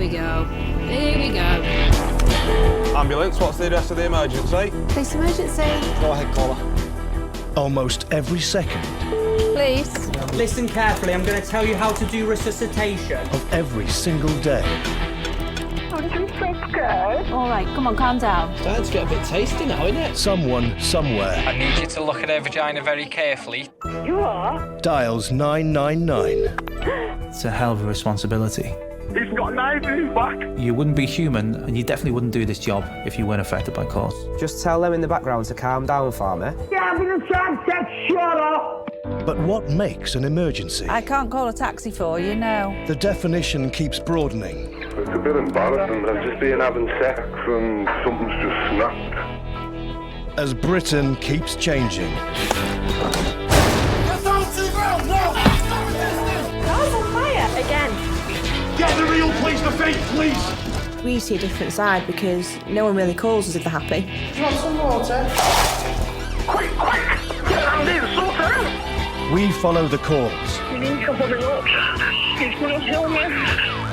we go. Here we go. Ambulance, what's the address of the emergency? Police emergency. Go ahead, caller. Almost every second Police. Listen carefully, I'm going to tell you how to do resuscitation. of every single day, I'm just so scared. All right, come on, calm down. Starting to get a bit tasty now, isn't it? someone somewhere I need you to look at her vagina very carefully. You are? dials 999. It's a hell of a responsibility. He's got knives in his back. You wouldn't be human, and you definitely wouldn't do this job if you weren't affected by calls. Just tell them in the background to calm down for me. The ambulance can't shut up. But what makes an emergency? I can't call a taxi for you, no. The definition keeps broadening. It's a bit embarrassing. I've just been having sex and something's just snapped. As Britain keeps changing. Car's on fire again. Get the real police to face, please! We see a different side because no one really calls us if they're happy. Do you want some water? Quick! Get around here, sort her out. We follow the calls You need to hold it up. He's going to kill me.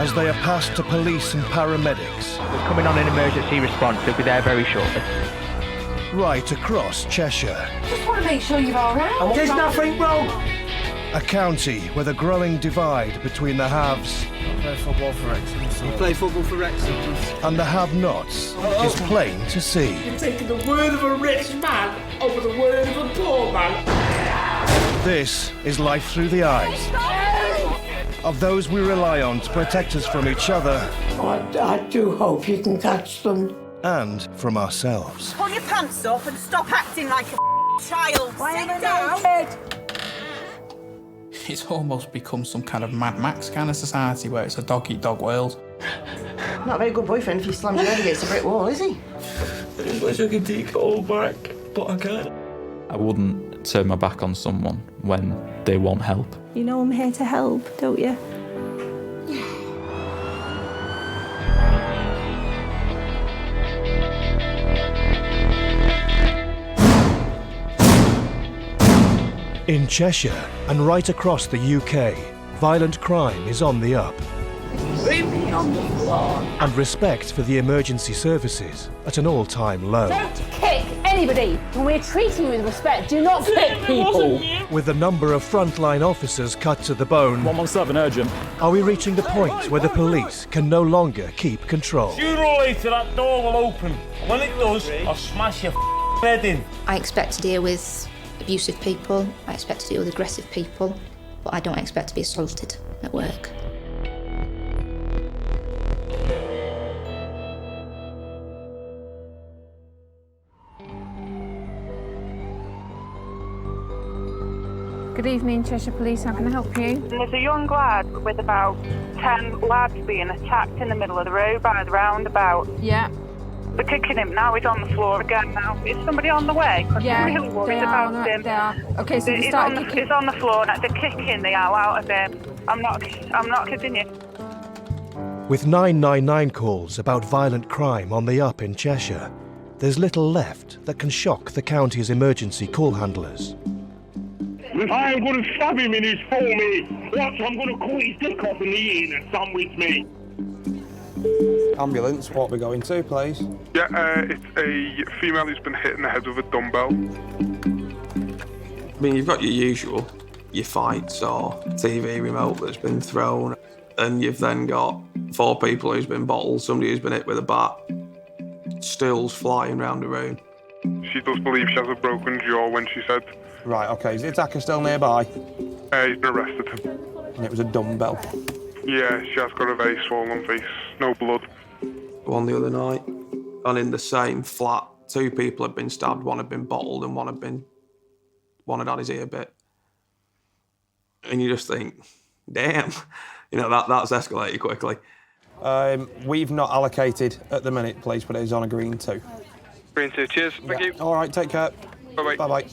as they are passed to police and paramedics We're coming on an emergency response. They'll be there very shortly. right across Cheshire. Just want to make sure you're all right. There's nothing wrong. A county with a growing divide between the haves You play football for Wrexham. and the have-nots is plain to see. You're taking the word of a rich man over the word of a poor man. This is life through the eyes of those we rely on to protect us from each other I do hope you can catch them. and from ourselves. Pull your pants up and stop acting like a child. Sit down. It's almost become some kind of Mad Max kind of society where it's a dog-eat-dog world. Not a very good boyfriend if you slam your head against a brick wall, is he? I wish I could take it all back, but I can't. I wouldn't turn my back on someone when they want help. You know I'm here to help, don't you? In Cheshire and right across the UK, violent crime is on the up. And respect for the emergency services at an all-time low. Don't kick anybody. When we're treating you with respect, do not kick people. With the number of frontline officers cut to the bone, 117 urgent. are we reaching the point where the police can no longer keep control? Sooner or later that door will open. When it does, I'll smash your head in. I expect to deal with abusive people. I expect to deal with aggressive people. But I don't expect to be assaulted at work. Good evening, Cheshire Police. How can I help you? There's a young lad with about 10 lads being attacked in the middle of the road by the roundabout. Yeah. They're kicking him now. He's on the floor again now. Is somebody on the way? 'Cause Yeah, I'm really worried they are, about him. they are. Okay, so they He's started on the, kicking. he's on the floor now. They're kicking the hell out of him. I'm not kidding you. With 999 calls about violent crime on the up in Cheshire, there's little left that can shock the county's emergency call handlers. I'm going to stab him in his foamy. Watch, I'm going to cut his dick off in the ear and sandwich me. Ambulance, what are we going to, please? Yeah, it's a female who's been hit in the head with a dumbbell. I mean, you've got your usual, your fights or TV remote that's been thrown, and you've then got 4 people who's been bottled, somebody who's been hit with a bat, stills flying around the room. She does believe she has a broken jaw when she said Right, okay, is the attacker still nearby? he's been arrested. And it was a dumbbell. Yeah, she has got a very swollen face, no blood. One the other night, and in the same flat, 2 people had been stabbed, one had been bottled and one had had his ear bit. And you just think, damn, you know, that's escalated quickly. We've not allocated at the minute, please, but it is on a green 2. Green 2, cheers, thank you. All right, take care. Bye-bye. Bye-bye.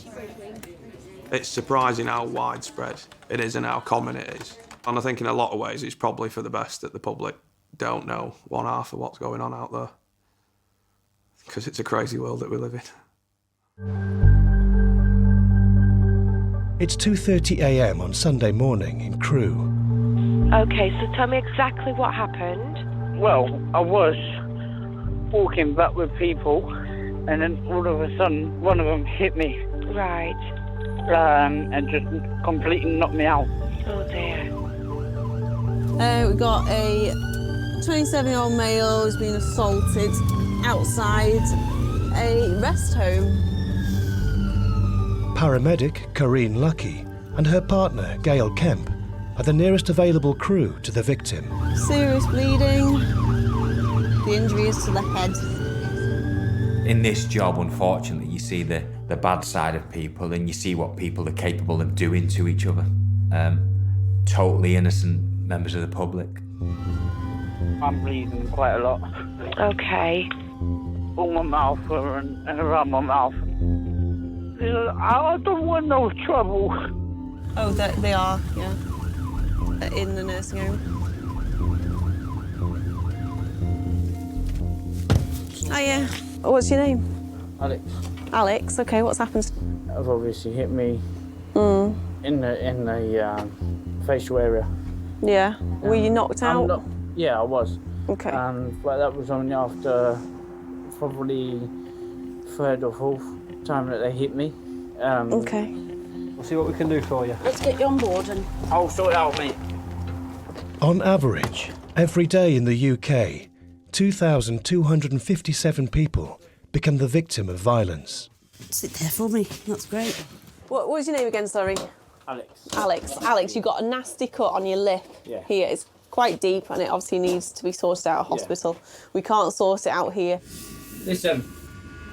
It's surprising how widespread it is and how common it is. And I think in a lot of ways it's probably for the best that the public don't know one half of what's going on out there. Because it's a crazy world that we live in. It's 2:30 a.m. on Sunday morning in Crewe. Okay, so tell me exactly what happened. Well, I was walking back with people, and then all of a sudden, one of them hit me. Right. And just completely knocked me out. Oh dear. We got a 27-year-old male who's been assaulted outside a rest home. Paramedic Corinne Lucky and her partner Gail Kemp are the nearest available crew to the victim. Serious bleeding. The injury is to the head. In this job, unfortunately, you see the bad side of people and you see what people are capable of doing to each other. Totally innocent members of the public. I'm bleeding quite a lot. Okay. All my mouth and around my mouth. I don't want no trouble. Oh, they are, yeah. They're in the nursing home. Oh, yeah. What's your name? Alex. Alex, okay, what's happened? I've obviously hit me in the facial area. Yeah. Were you knocked out? Yeah, I was. Okay. But that was only after probably third or fourth time that they hit me. Okay. We'll see what we can do for you. Let's get you on board and... I'll sort it out, mate. On average, every day in the UK, 2,257 people become the victim of violence. Sit there for me, that's great. What was your name again, sorry? Alex. Alex, you got a nasty cut on your lip here. It's quite deep and it obviously needs to be sorted out at hospital. Yeah. We can't sort it out here. Listen,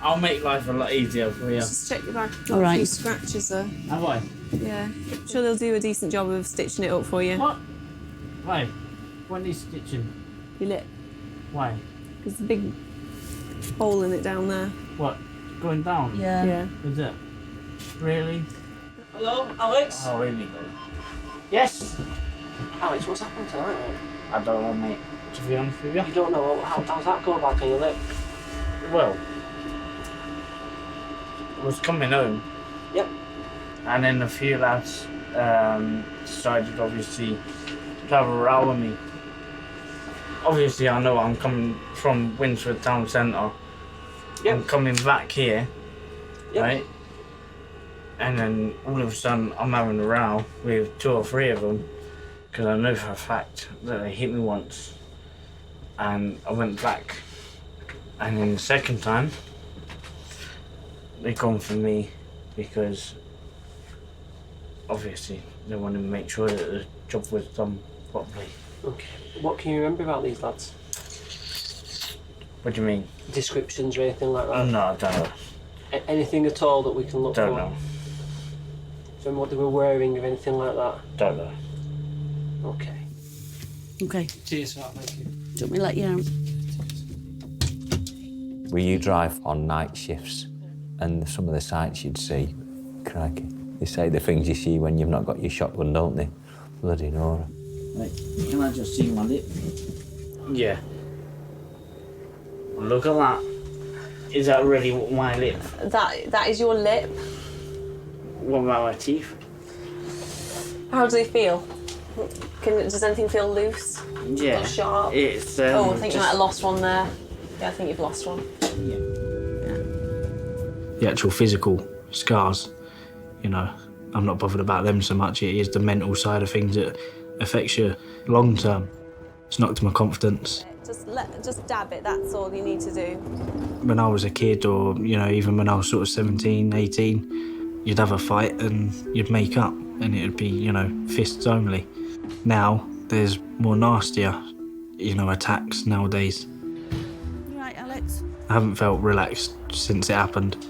I'll make life a lot easier for you. Just check your back. All right. A few scratches there. Have I? Yeah. I'm sure they'll do a decent job of stitching it up for you. What? Why? When are stitching? Your lip. Why? There's a big hole in it down there. What? Going down? Yeah. Yeah. Is it? Really? Hello, Alex? Oh, really? Yes? Alex, what's happened tonight, mate? I don't know, mate. To be honest with you. You don't know? How's that go back on your lip? Well, I was coming home. Yep. And then a few lads decided, obviously, to have a row with me. Obviously, I know I'm coming from Winsford Town Centre. Yep. I'm coming back here, right? And then all of a sudden, I'm having a row with 2 or 3 of them because I know for a fact that they hit me once. And I went back. And then the second time, they gone for me because obviously they wanted to make sure that the job was done properly. Okay. What can you remember about these lads? What do you mean? Descriptions or anything like that? No, I don't know. Anything at all that we can look for? Don't know. So what they were wearing or anything like that? Don't know. Okay. Okay. Cheers for that, thank you. Do you want me to let you out? Well, you drive on night shifts and some of the sights you'd see, crikey. They say the things you see when you've not got your shotgun, don't they? Bloody Nora. Right, can I just see my lip? Yeah. Look at that. Is that really my lip? That is your lip. What about my teeth? How do they feel? Does anything feel loose? Yeah. Or sharp? It's, oh, I think you might have lost one there. Yeah, I think you've lost one. Yeah. The actual physical scars, you know, I'm not bothered about them so much. It is the mental side of things that affects you long term. It's knocked my confidence. Just dab it, that's all you need to do. When I was a kid, or, you know, even when I was sort of 17, 18, you'd have a fight and you'd make up and it'd be, you know, fists only. Now, there's more nastier, you know, attacks nowadays. You right, Alex? I haven't felt relaxed since it happened.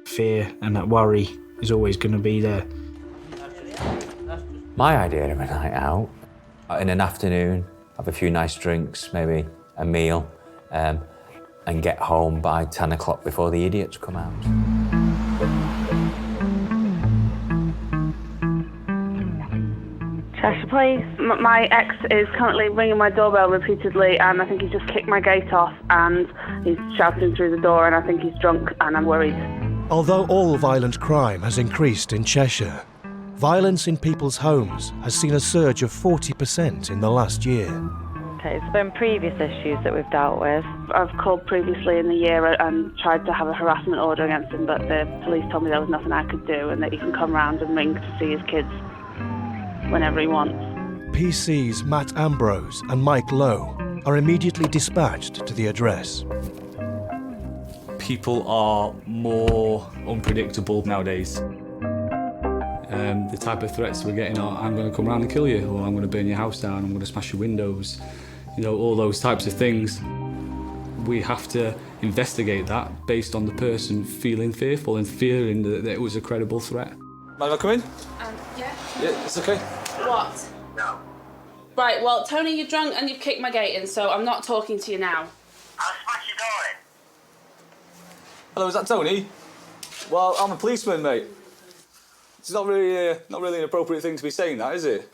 Fear and that worry is always going to be there. My idea of a night out, in an afternoon, have a few nice drinks, maybe a meal, and get home by 10 o'clock before the idiots come out. Cheshire Police. My ex is currently ringing my doorbell repeatedly, and I think he's just kicked my gate off and he's shouting through the door, and I think he's drunk and I'm worried. Although all violent crime has increased in Cheshire, violence in people's homes has seen a surge of 40% in the last year. Okay, has there been previous issues that we've dealt with? I've called previously in the year and tried to have a harassment order against him, but the police told me there was nothing I could do and that he can come round and ring to see his kids whenever he wants. PCs Matt Ambrose and Mike Lowe are immediately dispatched to the address. People are more unpredictable nowadays. The type of threats we're getting are, I'm going to come around and kill you, or I'm going to burn your house down, I'm going to smash your windows, you know, all those types of things. We have to investigate that based on the person feeling fearful and fearing that it was a credible threat. Mind if I come in? Yeah. Yeah, it's okay. What? No. Right, well, Tony, you're drunk and you've kicked my gate in, so I'm not talking to you now. I'll smash your door in. Hello, is that Tony? Well, I'm a policeman, mate. It's not really an appropriate thing to be saying that, is it?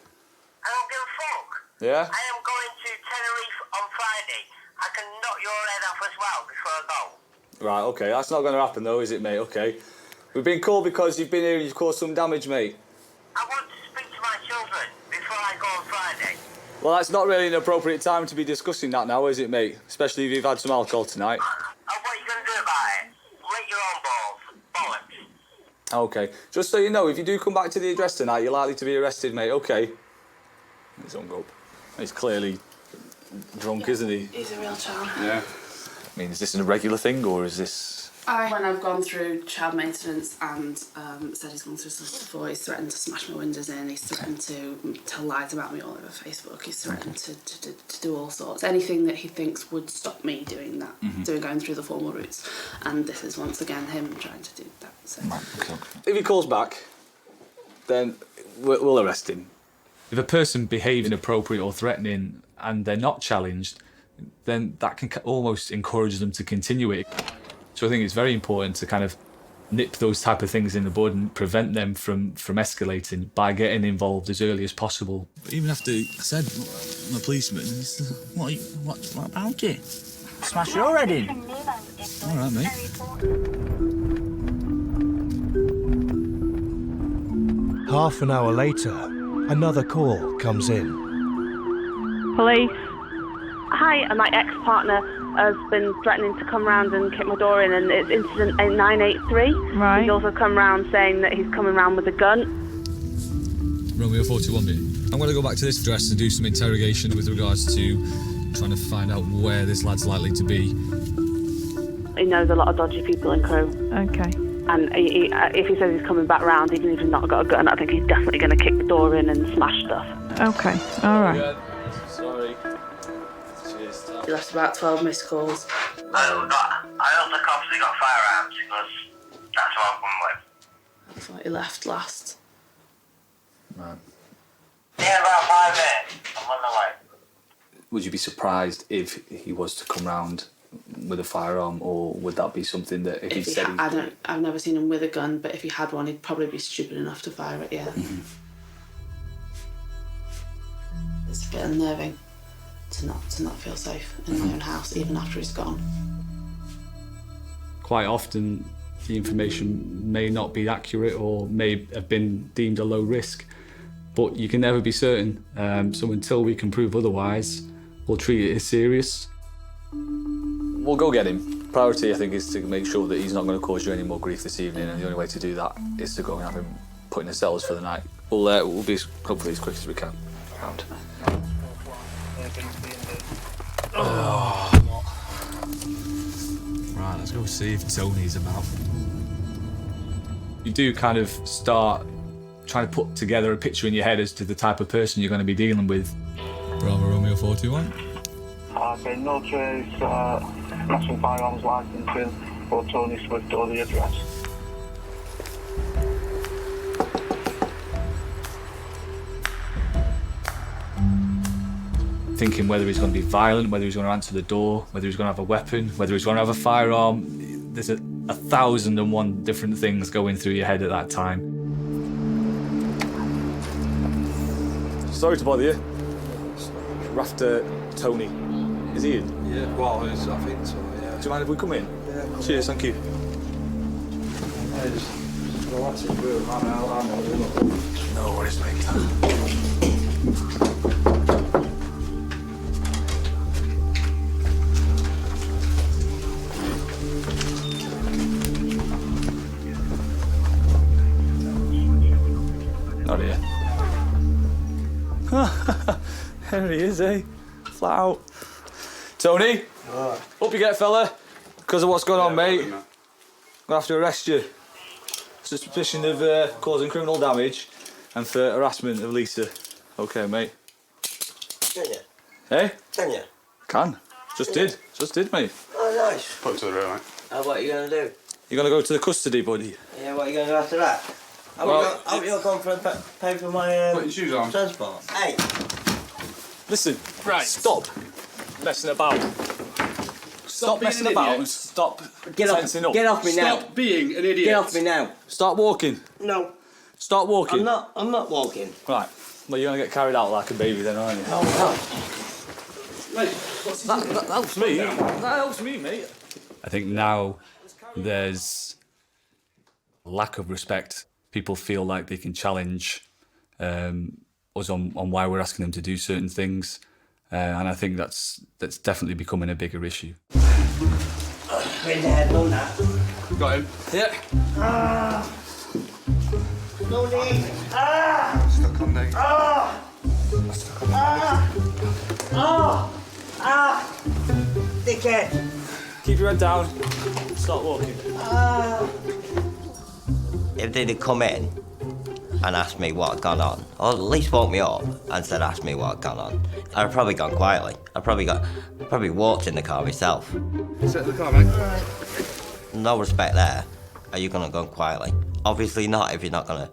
I don't give a fuck. Yeah? I am going to Tenerife on Friday. I can knock your head off as well before I go. Right, okay. That's not going to happen, though, is it, mate? Okay. We've been called because you've been here and you've caused some damage, mate. I want to speak to my children before I go on Friday. Well, that's not really an appropriate time to be discussing that now, is it, mate? Especially if you've had some alcohol tonight. What are you going to do about it? Lick your own balls. Bollocks. Okay. Just so you know, if you do come back to the address tonight, you're likely to be arrested, mate. Okay. He's hung up. He's clearly drunk, isn't he? He's a real child. Yeah. I mean, is this a regular thing, or is this... When I've gone through child maintenance and said he's gone through stuff before, he's threatened to smash my windows in, he's threatened to tell lies about me all over Facebook, he's threatened to do all sorts. Anything that he thinks would stop me doing that, going through the formal routes. And this is once again him trying to do that. So. If he calls back, then we'll arrest him. If a person behaves inappropriate or threatening and they're not challenged, then that can almost encourage them to continue it. So I think it's very important to kind of nip those type of things in the bud and prevent them from escalating by getting involved as early as possible. Even after I said I'm a policeman, what about it? Smash your head in. All right, mate. Half an hour later, another call comes in. Police. Hi, my ex-partner has been threatening to come round and kick my door in, and it's incident 983. Right. He's also come round saying that he's coming round with a gun. Romeo 41 minute. I'm going to go back to this address and do some interrogation with regards to trying to find out where this lad's likely to be. He knows a lot of dodgy people in Crewe. Okay. And if he says he's coming back round, even if he's not got a gun, I think he's definitely going to kick the door in and smash stuff. Okay, all right. Yeah. Sorry. He left about 12 missed calls. I hope the cops have got firearms because that's what I'm going with. I thought he left last. Right. Yeah, about 5 minutes. I'm on the way. Would you be surprised if he was to come round with a firearm, or would that be something that if he said I've never seen him with a gun, but if he had one, he'd probably be stupid enough to fire it, yeah. It's a bit unnerving to not feel safe in my own house, even after he's gone. Quite often the information may not be accurate or may have been deemed a low risk, but you can never be certain. So until we can prove otherwise, we'll treat it as serious. We'll go get him. Priority, I think, is to make sure that he's not going to cause you any more grief this evening, and the only way to do that is to go and have him put in the cells for the night. We'll be hopefully as quick as we can. Round. Right, let's go see if Tony's about. You do kind of start trying to put together a picture in your head as to the type of person you're going to be dealing with. Bravo Romeo 41. Okay, no trace, national firearms licensing for Tony Swift or the address. Thinking whether he's going to be violent, whether he's going to answer the door, whether he's going to have a weapon, whether he's going to have a firearm. There's 1,001 different things going through your head at that time. Sorry to bother you. We're after Tony. Is he in? Yeah, well, I think so, yeah. Do you mind if we come in? Yeah, come Cheers, thank you. Yeah, just relax it through. No worries, mate. Not here. There he is, eh? Flat out. Tony, up you get, fella. Because of what's going on, mate. I'm going to have to arrest you. Suspicion of causing criminal damage and for harassment of Lisa. Okay, mate. Can you? Eh? Can you? Can. Just did, mate. Oh, nice. Put to the room, mate. What are you going to do? You're going to go to the custody, buddy. Yeah, what are you going to do after that? Have you gone for pay for my Put your shoes on. transport? Hey. Listen, right. Stop messing about. Stop messing about and stop tensing up. Get off me now. Stop being an idiot. Get off me now. Start walking. No. Start walking. I'm not walking. Right. Well, you're going to get carried out like a baby then, aren't you? No. Mate, that helps me. That helps me, mate. I think now there's lack of respect. People feel like they can challenge us on why we're asking them to do certain things. And I think that's definitely becoming a bigger issue. Been there, done that. Got him. Yeah. No need. Stuck on me. Dickhead. Keep your head down. Start walking. If they'd have come in and asked me what had gone on, or at least woke me up and said, ask me what had gone on, I'd have probably gone quietly. I'd probably walked in the car myself. Sit in the car, mate. No respect there. Are you going to go quietly? Obviously not if you're not going to,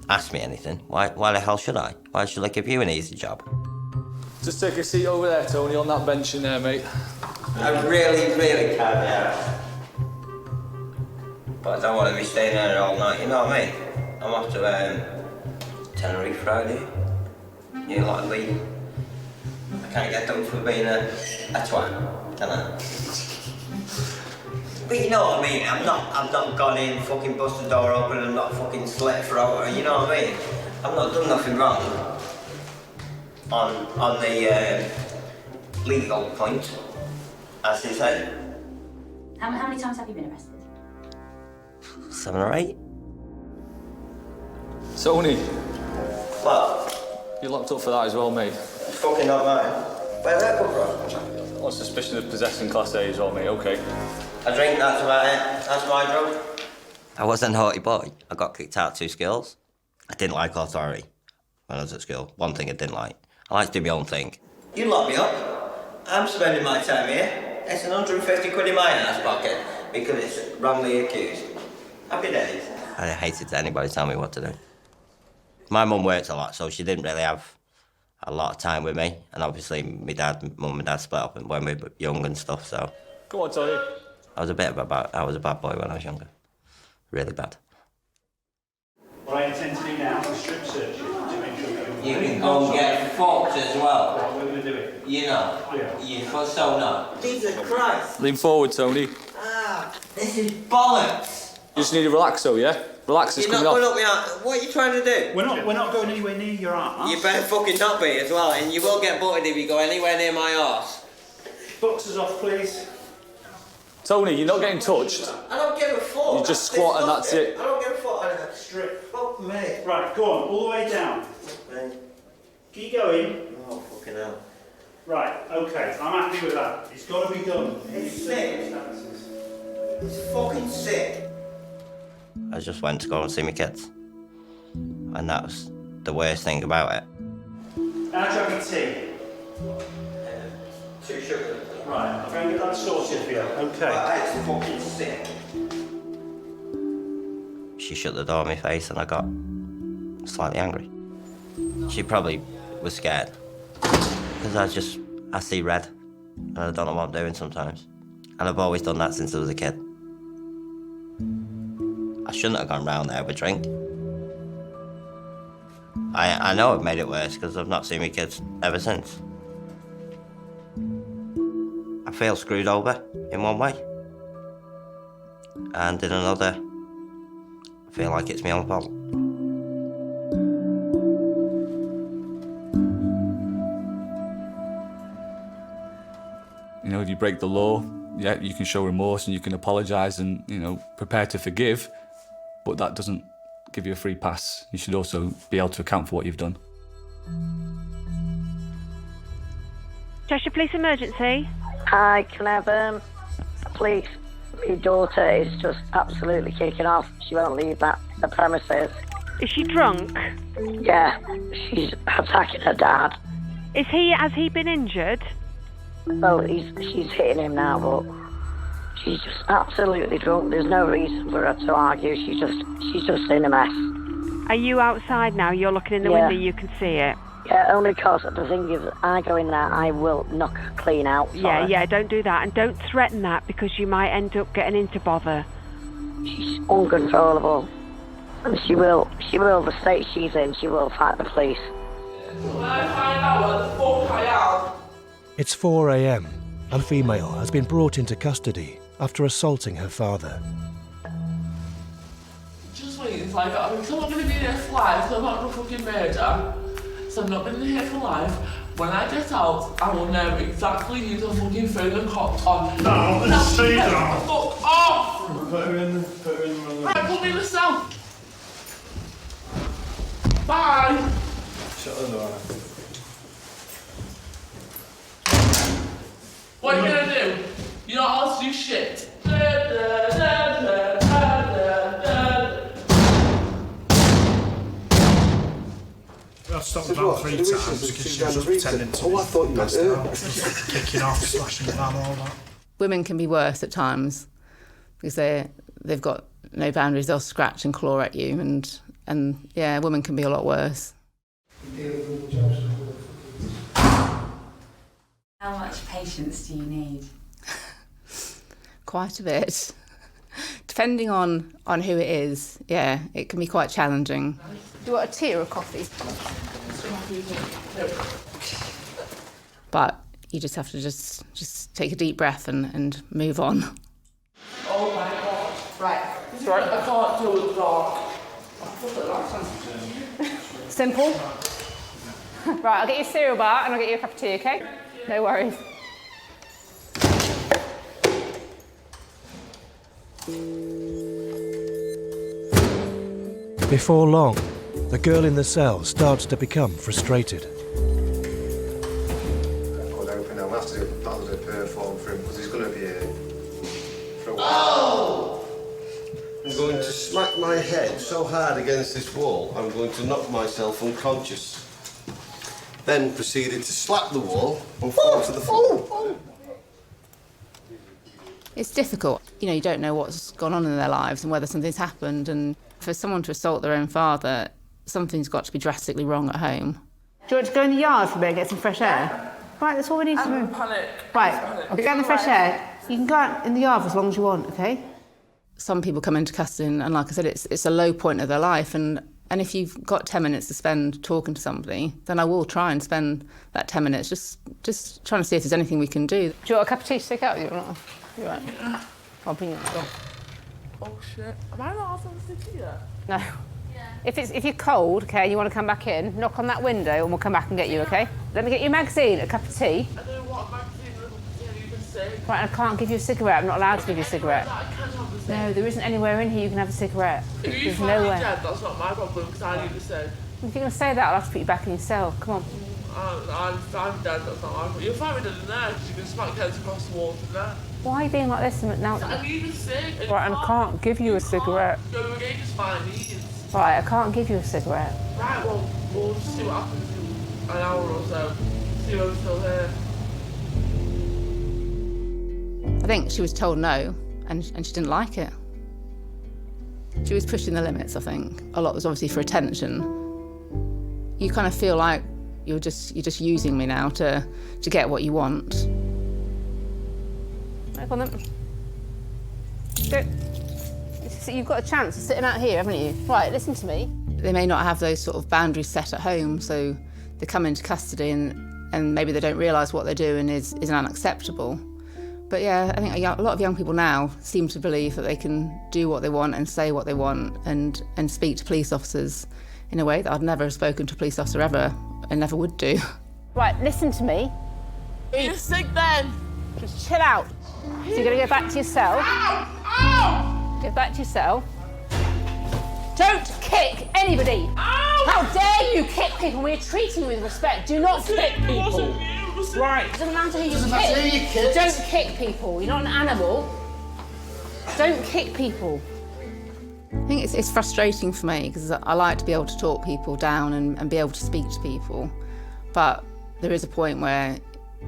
ask me anything. Why the hell should I? Why should I give you an easy job? Just take a seat over there, Tony, on that bench in there, mate. I really can't, yeah. But I don't want to be staying there all night, you know what I mean? I'm off to Tenerife Friday. You lot leave. I can't get done for being a twat, can I? But you know what I mean? I've not gone in, fucking bust the door open and not fucking slit throat her, you know what I mean? I've not done nothing wrong on the legal point, as they say. How many times have you been arrested? 7 or 8. Tony. What? You're locked up for that as well, mate. It's fucking not mine. Where'd that come from? On suspicion of possessing Class A as well, mate, okay. I drink, that's about it. That's my drug. I wasn't a naughty boy. I got kicked out 2 schools. I didn't like authority when I was at school. One thing I didn't like. I like to do my own thing. You lock me up. I'm spending my time here. It's 150 quid in my ass pocket because it's wrongly accused. Happy days. I hated anybody tell me what to do. My mum worked a lot, so she didn't really have a lot of time with me. And obviously, mum and dad split up when we were young and stuff, so... Go on, Tony. I was a bad boy when I was younger. Really bad. What I intend to do now is strip search you to make sure that You can go and get fucked as well. Right, we're going to do it. You know. Yeah. You for so not. Jesus Christ. Lean forward, Tony. This is bollocks. You just need to relax, though, yeah? Relax, it's You're not coming going off. up my arse. What are you trying to do? We're not going anywhere near your arse. You better fucking not be as well, and you will get butted if you go anywhere near my arse. Boxers off, please. Tony, you're not getting touched. I don't give a fuck. You just squat and that's it. I don't give a fuck. I don't Strip. fuck me. Right, go on, all the way down. Keep going. Oh, fucking hell. Right, okay, I'm happy with that. It's got to be done. It's sick. It's fucking sick. I just went to go and see my kids. And that was the worst thing about it. Now drink your tea. 2 sugar. Right, I'm going to get that sorted for you. Okay. That's fucking sick. She shut the door in my face and I got slightly angry. She probably was scared. Because I see red. And I don't know what I'm doing sometimes. And I've always done that since I was a kid. I shouldn't have gone round there with a drink. I know I've made it worse because I've not seen my kids ever since. I feel screwed over in one way. And in another, I feel like it's my own fault. You know, if you break the law, yeah, you can show remorse and you can apologise and, prepare to forgive, but that doesn't give you a free pass, you should also be able to account for what you've done. Cheshire Police Emergency. Hi, can I have please? My daughter is just absolutely kicking off. She won't leave the premises. Is she drunk? Yeah, she's attacking her dad. Has he been injured? Well, she's hitting him now, but she's just absolutely drunk. There's no reason for her to argue. She's just in a mess. Are you outside now? You're looking in the window, you can see it? Yeah, only because the thing is, I go in there, I will knock her clean out. Yeah, don't do that. And don't threaten that, because you might end up getting into bother. She's uncontrollable. And she will, the state she's in, she will fight the police. It's 4 a.m. and female has been brought into custody after assaulting her father. Just wait, it's like, I'm not going to be there for life, so I'm not going to fucking murder. So I'm not going to be here for life. When I get out, I will know exactly who the fucking phone and cops on. No, see that. Fuck off! Put her in. Right, put me in the cell. Bye! Shut the door. What are you going to do? You're not allowed to do shit. I've stopped about 3 times because she was just pretending to be passed out, kicking off, slashing the van, all that. Women can be worse at times because they've got no boundaries. They'll scratch and claw at you, and yeah, women can be a lot worse. How much patience do you need? Quite a bit. Depending on who it is, yeah, it can be quite challenging. Do you want a tea or a coffee? But you just have to just take a deep breath and move on. Oh my god. Right. It's right. I can't do it dark. Simple. Right, I'll get you a cereal bar and I'll get you a cup of tea, okay? No worries. Before long, the girl in the cell starts to become frustrated. I'll have to do a positive perform for him because he's going to be here for a while. Oh! I'm going to smack my head so hard against this wall, I'm going to knock myself unconscious. Then proceeded to slap the wall and fall to the floor. It's difficult. You know, you don't know what's gone on in their lives and whether something's happened, and for someone to assault their own father, something's got to be drastically wrong at home. Do you want to go in the yard for a bit and get some fresh air? Right, that's all we need to do. Right, I'll get you in the fresh air. You can go out in the yard for as long as you want, okay? Some people come into custody and like I said, it's a low point of their life, and if you've got 10 minutes to spend talking to somebody, then I will try and spend that 10 minutes just trying to see if there's anything we can do. Do you want a cup of tea to take out with you or not? You're right. I'll bring you that. Oh shit. Am I not allowed to here? No. If you're cold, okay, you want to come back in, knock on that window and we'll come back and get you, okay? Let me get you a magazine, a cup of tea. I don't want a magazine you can say. Right, I can't give you a cigarette. I'm not allowed to give you a cigarette. I can't have the same. No, there isn't anywhere in here you can have a cigarette. If you There's find me nowhere. dead, that's not my problem because I need the same. If you're going to say that, I'll have to put you back in your cell. Come on. I'm dead, that's not my problem. You'll find me dead in there because you can smack heads across the wall from there. Why are you being like this now? I need a cig. Right, I can't give you a cigarette. Go again, just find these. Right, I can't give you a cigarette. Right, well, we'll just see what happens in an hour or so. See if I'm still here. I think she was told no, and she didn't like it. She was pushing the limits, I think. A lot was obviously for attention. You kind of feel like you're just using me now to get what you want. Right, on then. You've got a chance of sitting out here, haven't you? Right, listen to me. They may not have those sort of boundaries set at home, so they come into custody and maybe they don't realise what they're doing is unacceptable. But yeah, I think a lot of young people now seem to believe that they can do what they want and say what they want and speak to police officers in a way that I'd never have spoken to a police officer ever and never would do. Right, listen to me. Are you sick then? Just chill out. So you're going to go back to your cell. Ow! Ow! Go back to your cell. Don't kick! kick anybody. How dare you kick people? We're treating you with respect. Do not kick people. Right. It doesn't matter who you kick. Don't kick people. You're not an animal. Don't kick people. I think it's frustrating for me because I like to be able to talk people down and be able to speak to people, but there is a point where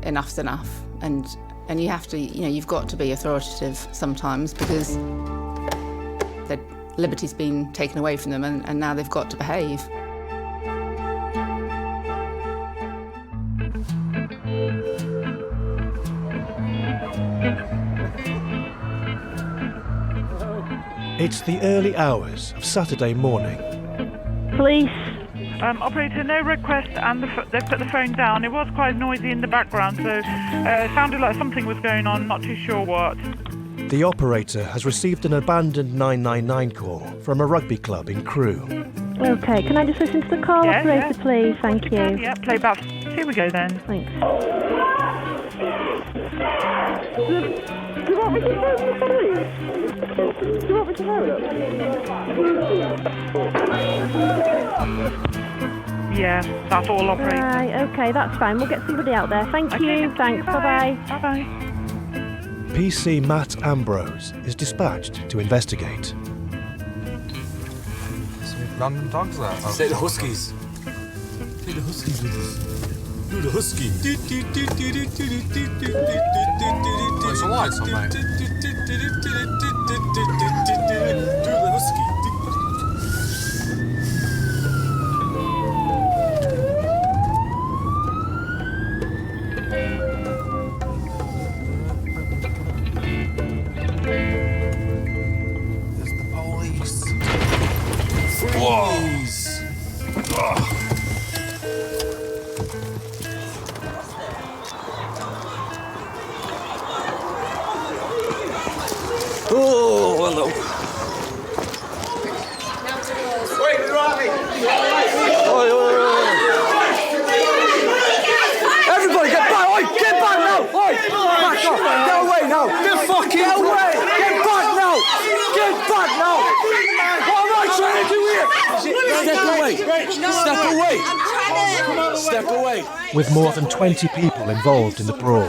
enough's enough, and you have to, you've got to be authoritative sometimes because their liberty's been taken away from them, and now they've got to behave. It's the early hours of Saturday morning. Police. Operator, no request, and they've put the phone down. It was quite noisy in the background, so it sounded like something was going on, not too sure what. The operator has received an abandoned 999 call from a rugby club in Crewe. Okay, can I just listen to the call, operator, please? Thank you. Yeah, play back. Here we go then. Thanks. Do you want me to phone the police? Do you want me to phone it? Yeah, that's all, operator. Right, okay, that's fine. We'll get somebody out there. Thank you. Thanks. Bye-bye. Bye-bye. PC Matt Ambrose is dispatched to investigate. Some random dogs there. Take the Huskies. Take the Huskies with us. Do the Husky. Put some lights on, mate. Do the Husky. There's the police. Freeze! Oh, hello. Wait, Robbie! Everybody get back! Oi, get back now! Oi, back off! Get away now! Get fucking away! Get back now! Get back now! What am I trying to do here? Step away! Step away! Step away! With more than 20 people involved in the brawl,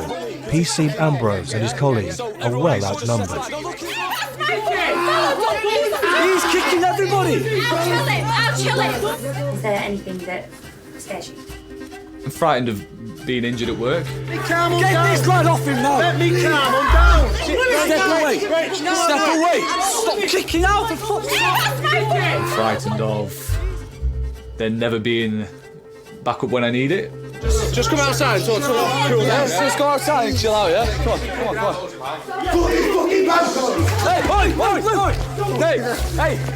PC Ambrose and his colleague are well outnumbered. He's kicking everybody! I'll chill him. Is there anything that scares you? I'm frightened of being injured at work. Get this lad off him now! Let me calm, I'm down! Step away! Step away! Stop kicking out for fuck's sake! I'm frightened of there never being backup when I need it. Just come outside and talk to him. Cool, Let's just go outside and chill out, yeah? Come on, come on, come on. Put your fucking pants on!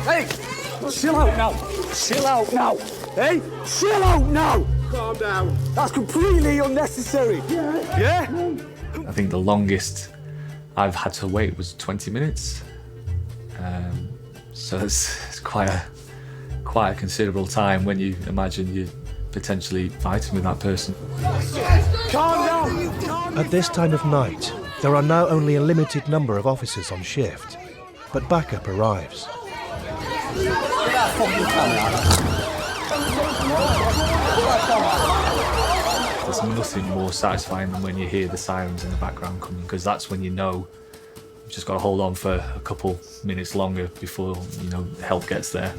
Hey! Chill out now! Chill out now! Hey! Chill out now! Calm down. That's completely unnecessary! Yeah? I think the longest I've had to wait was 20 minutes. So it's quite a considerable time when you imagine you're potentially fighting with that person. Calm down! At this time of night, there are now only a limited number of officers on shift, but backup arrives. There's nothing more satisfying than when you hear the sirens in the background coming, because that's when you know you've just got to hold on for a couple minutes longer before help gets there.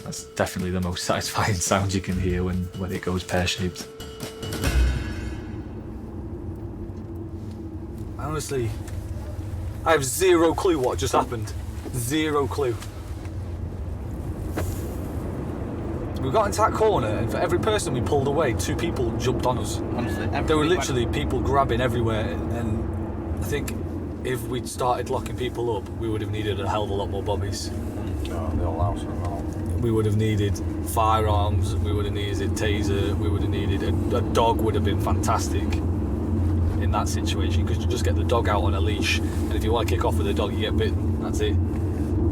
That's definitely the most satisfying sound you can hear when it goes pear-shaped. Honestly, I have zero clue what just happened. Zero clue. We got into that corner, and for every person we pulled away, 2 people jumped on us. Honestly, there were literally people grabbing everywhere, and I think if we'd started locking people up, we would have needed a hell of a lot more bobbies. We would have needed firearms, we would have needed a taser, we would have needed a dog would have been fantastic in that situation, because you just get the dog out on a leash, and if you want to kick off with a dog, you get bitten. That's it.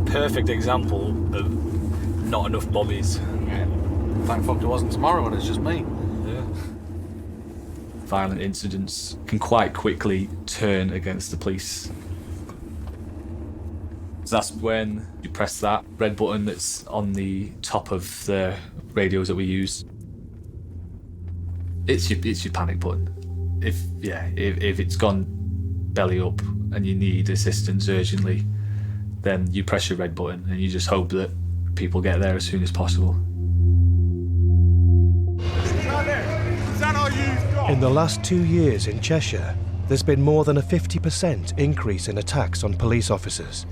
Perfect example of not enough bobbies. Yeah. Thank fuck it wasn't tomorrow and it's just me. Yeah. Violent incidents can quite quickly turn against the police. That's when you press that red button that's on the top of the radios that we use. It's your panic button. If it's gone belly up and you need assistance urgently, then you press your red button and you just hope that people get there as soon as possible. In the last 2 years in Cheshire, there's been more than a 50% increase in attacks on police officers.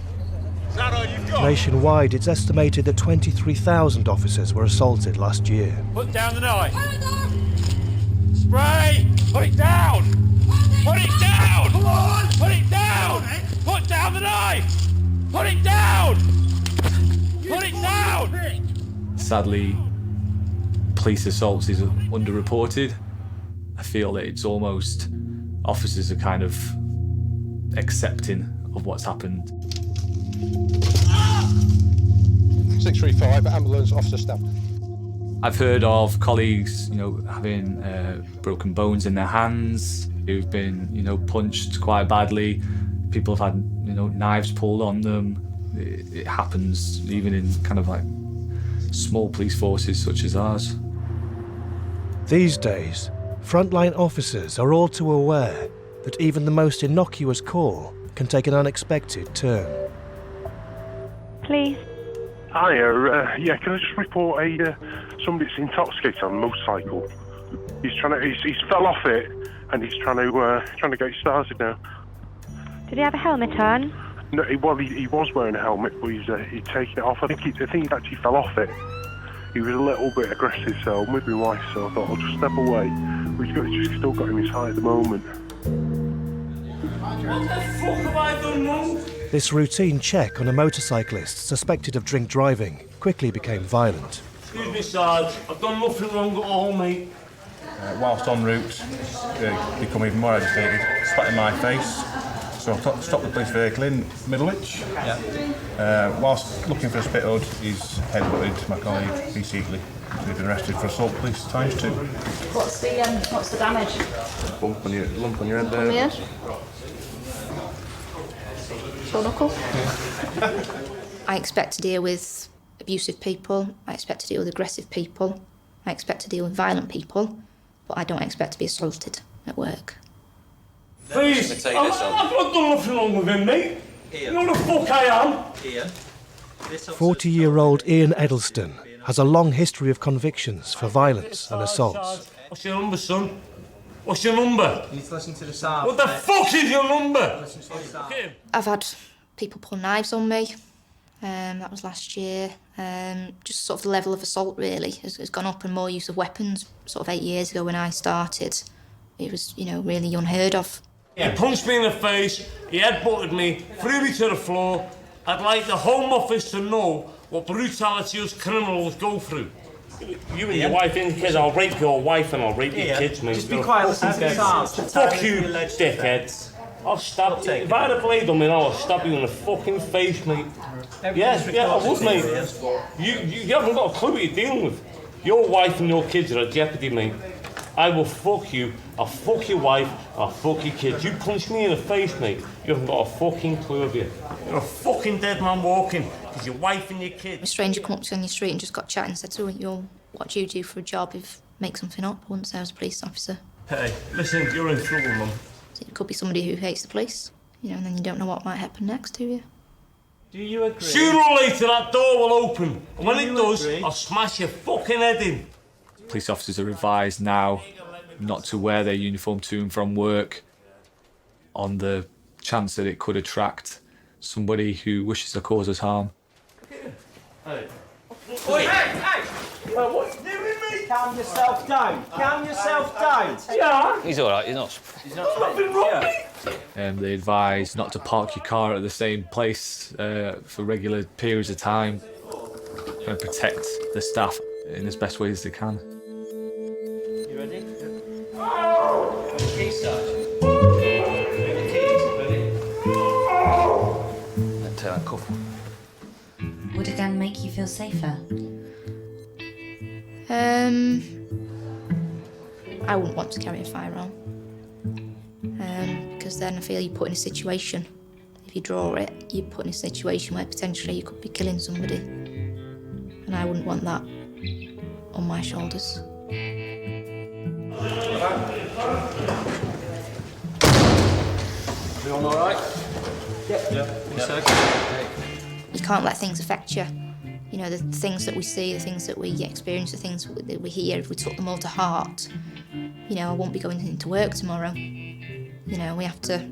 Nationwide, it's estimated that 23,000 officers were assaulted last year. Put down the knife. Spray! Put it down! Put it down! Come on! Put it down! Put down the knife! Put it down! Put it down! Sadly, police assaults is underreported. I feel that it's almost officers are kind of accepting of what's happened. 635, ambulance, officer staff. I've heard of colleagues, having broken bones in their hands, who've been, punched quite badly. People have had, knives pulled on them. It happens even in kind of like small police forces such as ours. These days, frontline officers are all too aware that even the most innocuous call can take an unexpected turn. Please. Hiya, can I just report somebody that's intoxicated on a motorcycle? He's fell off it and he's trying to get started now. Did he have a helmet on? No, he was wearing a helmet, but he'd taken it off. I think he actually fell off it. He was a little bit aggressive, so I'm with my wife, so I thought I'll just step away. We've just still got him in sight at the moment. What the fuck have I done wrong? This routine check on a motorcyclist suspected of drink driving quickly became violent. Excuse me, Sarge. I've done nothing wrong at all, mate. Whilst en route, become even more agitated, spat in my face. So I stopped the police vehicle in Middlewich. Yeah. Whilst looking for a spit hood, he's headbutted my colleague repeatedly. So he's been arrested for assault police ×2. What's the damage? Lump on your head there. On the head? Sore knuckle? I expect to deal with abusive people. I expect to deal with aggressive people. I expect to deal with violent people. But I don't expect to be assaulted at work. Please, I've not done nothing wrong with him, mate. You know the fuck I am. 40-year-old Ian Eddleston has a long history of convictions for violence and assaults. What's your number, son? What's your number? You need to listen to the sound. What the fuck is your number? I've had people pull knives on me. That was last year. Just sort of the level of assault really has gone up, and more use of weapons. Sort of 8 years ago when I started, it was really unheard of. He punched me in the face, he headbutted me, threw me to the floor. I'd like the Home Office to know what brutality us criminals go through. You and your wife and kids, I'll rape your wife and I'll rape your kids, mate. Just be quiet, listen to the sounds. Fuck you, dickheads. I'll stab you. If I had a blade on me now, I'll stab you in the fucking face, mate. Yeah, I would, mate. You haven't got a clue what you're dealing with. Your wife and your kids are at jeopardy, mate. I will fuck you, I'll fuck your wife, I'll fuck your kids. You punch me in the face, mate, you haven't got a fucking clue of you. You're a fucking dead man walking, because your wife and your kids... A stranger come up to you on your street and just got chatting and said, so what do you do for a job if make something up? I wouldn't say I was a police officer. Hey, listen, you're in trouble, Mum. It could be somebody who hates the police, and then you don't know what might happen next to you. Do you agree? Sooner or later that door will open, and when it does, I'll smash your fucking head in. Police officers are advised now not to wear their uniform to and from work on the chance that it could attract somebody who wishes to cause us harm. Hey. Oi, hey! What you doing, mate? Calm yourself down. Calm yourself down. Yeah? He's all right, he's not... Nothing wrong, mate. They advise not to park your car at the same place for regular periods of time and protect the staff in as best ways as they can. You ready? Keys, Sergeant. Take that cuff. Would a gun make you feel safer? I wouldn't want to carry a firearm. Because then I feel you're put in a situation. if you draw it, you're put in a situation where potentially you could be killing somebody. And I wouldn't want that on my shoulders. Everyone all right? Yeah. You can't let things affect you. You know, the things that we see, the things that we experience, the things that we hear, if we took them all to heart, you know, I won't be going into work tomorrow. You know, we have to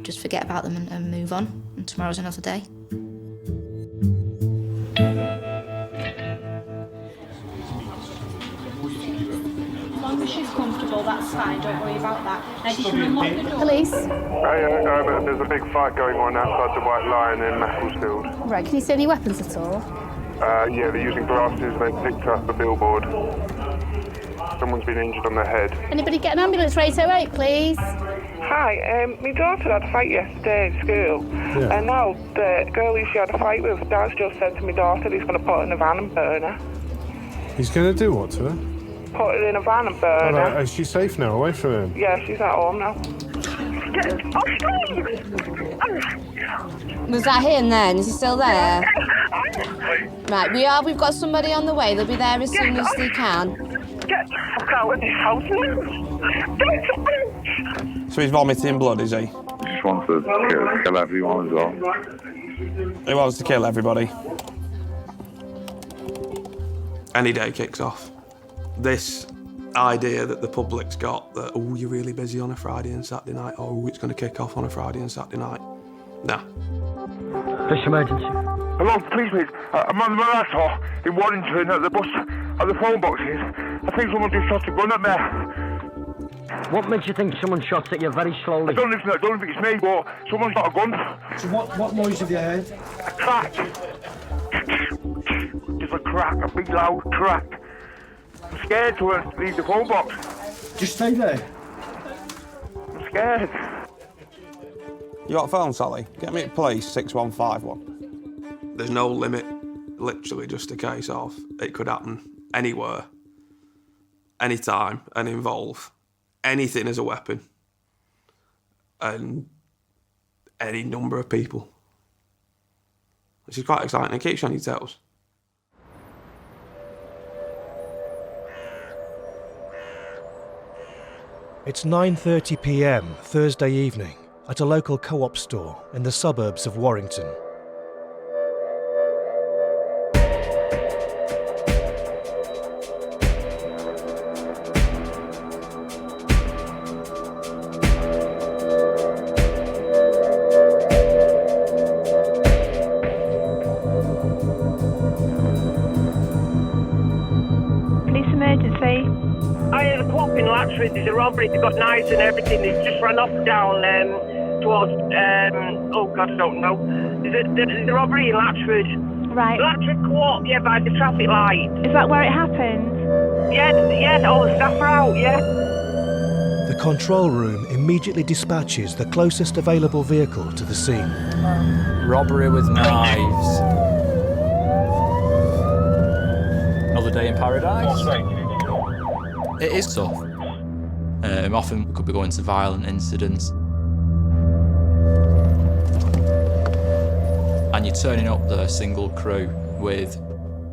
just forget about them and move on, and tomorrow's another day. As long as she's comfortable, that's fine, don't worry about that. Now, you should unlock the door. Police? There's a big fight going on outside the White Lion in Macclesfield. Right, can you see any weapons at all? Yeah, they're using glasses, they picked up a billboard. Someone's been injured on their head. Anybody get an ambulance, 808, please? Hi, my daughter had a fight yesterday at school, and now the girl who she had a fight with, Dad's just said to my daughter he's going to put her in a van and burn her. He's going to do what to her? Put her in a van and burn her. Is she safe now, away from him? Yeah, she's at home now. Was that him then? Is he still there? Right, we've got somebody on the way. They'll be there as soon as they can. Get the fuck out of this house now. So he's vomiting blood, is he? Just wants to kill everyone as well. He wants to kill everybody. Any day kicks off. This idea that the public's got that, oh, you're really busy on a Friday and Saturday night, oh, it's going to kick off on a Friday and Saturday night. Nah. Fish emergency. Hello, please. I'm on the Marathon in Warrington at the bus, at the phone boxes. I think someone just shot a gun at me. What makes you think someone shot at you very slowly? I don't know if it's me, but someone's got a gun. So what noise have you heard? A crack. Just a crack, a big loud crack. I'm scared to leave the phone box. Just stay there. I'm scared. You got a phone, Sally? Get me at police 6151. There's no limit. Literally just a case of it could happen anywhere, anytime, and involve anything as a weapon and any number of people. Which is quite exciting. It keeps you on your toes. It's 9:30 p.m. Thursday evening at a local co-op store in the suburbs of Warrington. Police emergency. I hear the co-op in Latchford, there's a robbery, they've got knives and everything, they've just run off down towards, oh God, I don't know. There's a robbery in Latchford. Right. Latchford co-op, yeah, by the traffic light. Is that where it happened? Yeah, all the staff are out, yeah. The control room immediately dispatches the closest available vehicle to the scene. Robbery with knives. Another day in paradise. It is tough. Often we could be going to violent incidents. And you're turning up the single crew with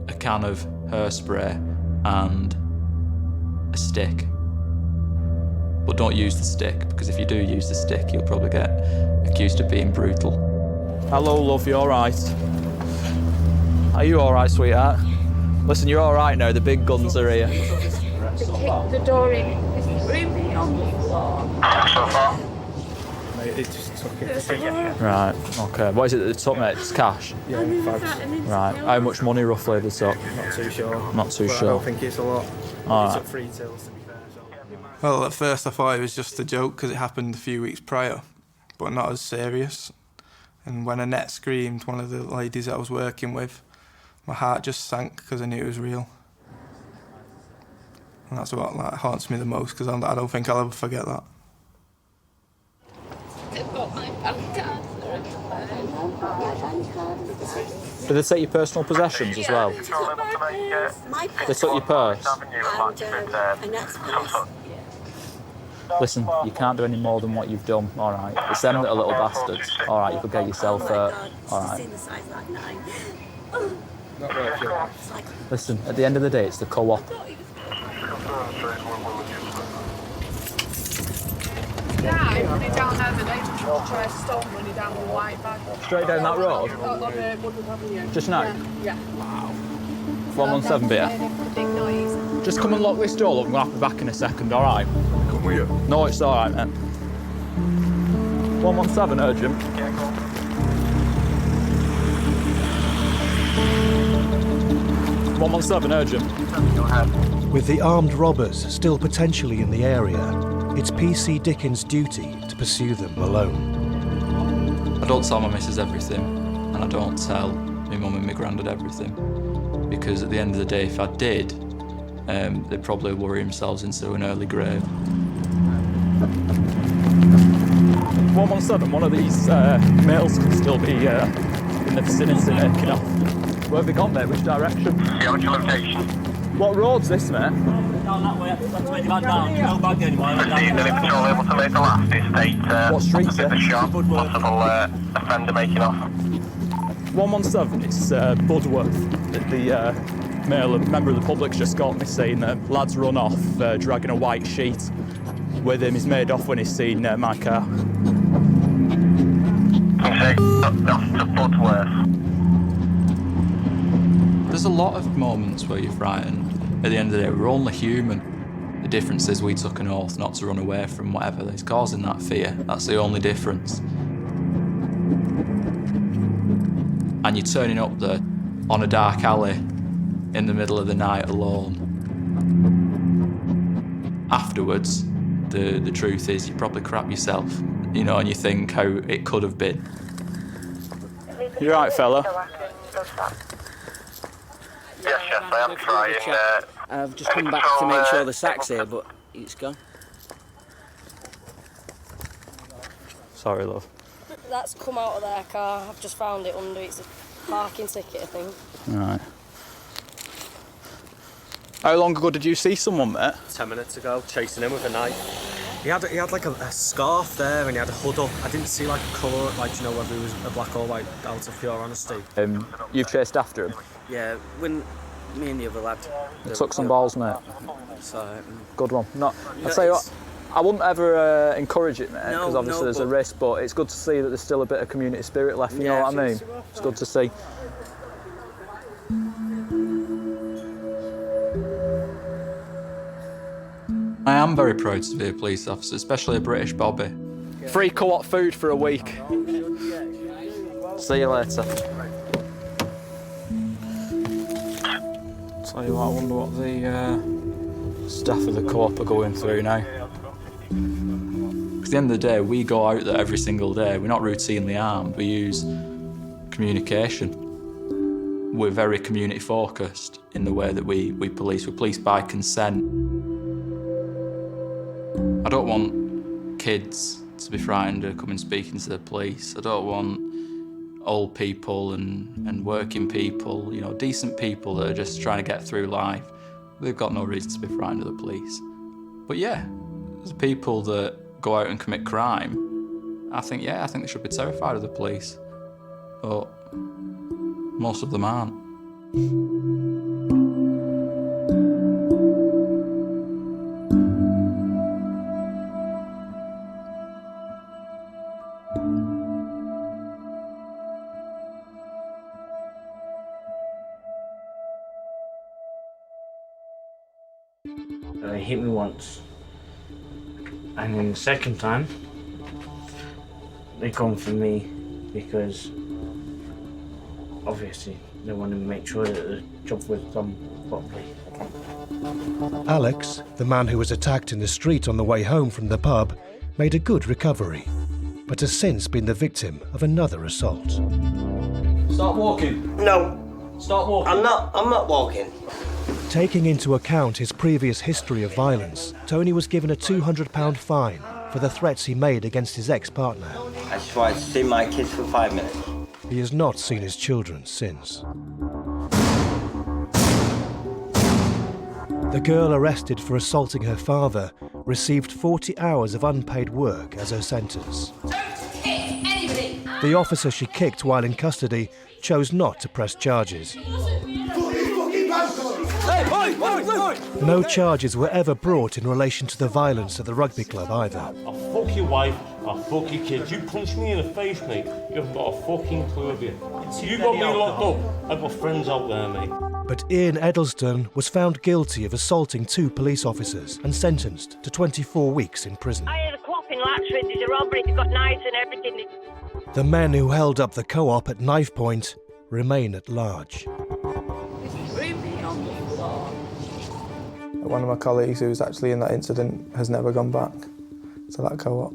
a can of hairspray and a stick. But don't use the stick, because if you do use the stick, you'll probably get accused of being brutal. Hello, love, you all right? Are you all right, sweetheart? Listen, you're all right now, the big guns are here. They kicked the door in. It's roomy on the floor. Mate, it just took it. Right, okay. What is it at the top, mate? It's cash? Yeah, fags. Right, how much money roughly at the top? Not too sure. Not too But sure. I don't think it's a lot. All It's right. up 3 tills, to be fair. Well, at first I thought it was just a joke because it happened a few weeks prior, but not as serious. And when Annette screamed, one of the ladies that I was working with, my heart just sank because I knew it was real. And that's what haunts me the most, because I don't think I'll ever forget that. They've got my bank card. Did they take your personal possessions as well? My They took your purse? and Annette's purse. Listen, you can't do any more than what you've done, all right? It's them that are little bastards. All right, you could get yourself hurt, all right? Not worth your life. Listen, at the end of the day, it's the co-op. Yeah, running down there the day to try to stole money down the white bag. Straight down that road? Just now? Yeah. Wow. 117 beer. Just come and lock this door up. I'm going to have to be back in a second, all right? Come with you. No, it's all right, man. 117, urgent. Yeah, go on. 117, urgent. With the armed robbers still potentially in the area, it's PC Dickens' duty to pursue them alone. I don't tell my missus everything, and I don't tell my mum and my granddad everything, because at the end of the day, if I did, they'd probably worry themselves into an early grave. 117, one of these males can still be in the vicinity, making off. Where have they gone, mate? Which direction? Yeah, what's your location? What road's this, mate? Down that way. Let's make the man down. No bag anymore. Proceed, any patrol able to make the last estate. What street's it? The shop. Possible offender making off. 117, it's Budworth. The member of the public's just got me saying that lad's run off, dragging a white sheet with him. He's made off when he's seen my car. Okay, off to Budworth. There's a lot of moments where you're frightened. At the end of the day, we're only human. The difference is we took an oath not to run away from whatever is causing that fear. That's the only difference. And you're turning up there on a dark alley in the middle of the night alone. Afterwards, the truth is you probably crap yourself, you know, and you think how it could have been. You right, fella? Yes, I am trying. I've just come back to make sure the sack's here, but it's gone. Sorry, love. That's come out of their car. I've just found it under. It's a parking ticket, I think. Right. How long ago did you see someone, mate? 10 minutes ago, chasing him with a knife. He had like a scarf there and he had a hood up. I didn't see like a colour, like, you know, whether he was a black or white, out of pure honesty. You've chased after him? Yeah, when me and the other lad. It took some balls, mate. So, good one. I'll tell you what, I wouldn't ever encourage it, mate, because obviously there's a risk, but it's good to see that there's still a bit of community spirit left, you know what I mean? It's good to see. I am very proud to be a police officer, especially a British bobby. Free co-op food for a week. See you later. Tell you what, I wonder what the staff of the co-op are going through now. Because at the end of the day, we go out there every single day. We're not routinely armed. We use communication. We're very community focused in the way that we police. We police by consent. I don't want kids to be frightened of coming speaking to the police. I don't want old people and working people, you know, decent people that are just trying to get through life. They've got no reason to be frightened of the police. But yeah, there's people that go out and commit crime. I think they should be terrified of the police. But most of them aren't. He hit me once, and then the second time they come for me because obviously they want to make sure that the job was done properly. Alex, the man who was attacked in the street on the way home from the pub, made a good recovery, but has since been the victim of another assault. Start walking. No. Start walking. I'm not walking. Taking into account his previous history of violence, Tony was given a £200 fine for the threats he made against his ex-partner. I just wanted to see my kids for 5 minutes. He has not seen his children since. The girl arrested for assaulting her father received 40 hours of unpaid work as her sentence. Don't kick anybody! The officer she kicked while in custody chose not to press charges. No charges were ever brought in relation to the violence at the rugby club either. I'll fuck your wife, I'll fuck your kids. You punch me in the face, mate. You haven't got a fucking clue of you. You got me locked up. I've got friends out there, mate. But Ian Eddleston was found guilty of assaulting 2 police officers and sentenced to 24 weeks in prison. I hear the clock in Latchford, there's a robbery, they've got knives and everything. The men who held up the co-op at knife point remain at large. One of my colleagues who was actually in that incident has never gone back to that co-op.